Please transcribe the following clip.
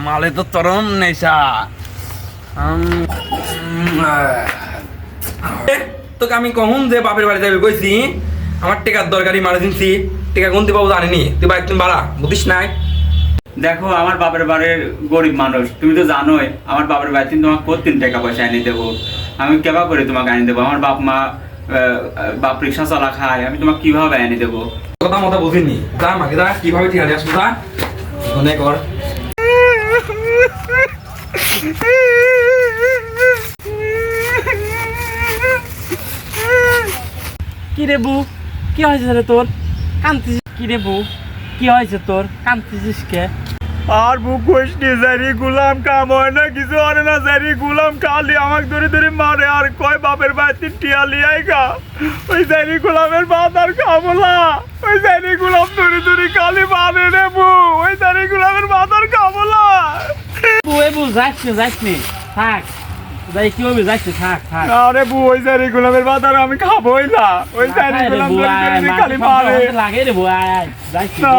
মালে তো চরম নেশা। তোকে আমি কখন যে বাপের বাড়ি যাবে কইছি, আমার টেকার দরকারি ইমার্জেন্সি, টেকা গুনতে পাবো জানিনি, তুই বাইক তুমি বাড়া বুঝিস নাই। দেখো আমার বাপের বাড়ির গরিব মানুষ, তুমি তো জানোই আমার বাপের বাড়িতে তোমাকে কতদিন টাকা পয়সা এনে দেবো, আমি কেবা করে তোমাকে এনে দেবো? আমার বাপ মা বাপ রিক্সা চলা খায়, আমি তোমাকে কিভাবে এনে দেবো? কথা মতো বুঝিনি, যা মাকে যা কিভাবে ঠিক আছে আসবো, যা মনে কর। কি রে বউ, কি হয়েছে রে তোর? কাঁদতেছিস কি রে বউ? কি হয়েছে তোর? কাঁদতেছিস কে? আর বুক কইসনি, জারি গুলাম কাম হয় না, কিছু হয় না। জারি গুলাম খালি আমাকে ধরে ধরে মারে আর কয় বাপের বাড়িতে টিয়ালি আইগা। ওই জারি গুলামের বাদ আর কামলা, ওই জারি গুলাম ধরে ধরে খালি মারে রে বউ, ওই জারি গুলামের বাদ আর কামলা। বউ এ বউ যাইস নি, থাক যাই কি হবে, যাইস থাক থাক। আরে বউ ওই জারি গুলামের বাদ আর আমি খাবোই না, ওই জারি গুলাম ধরে ধরে খালি মারে লাগে রে বউ, যাইস না।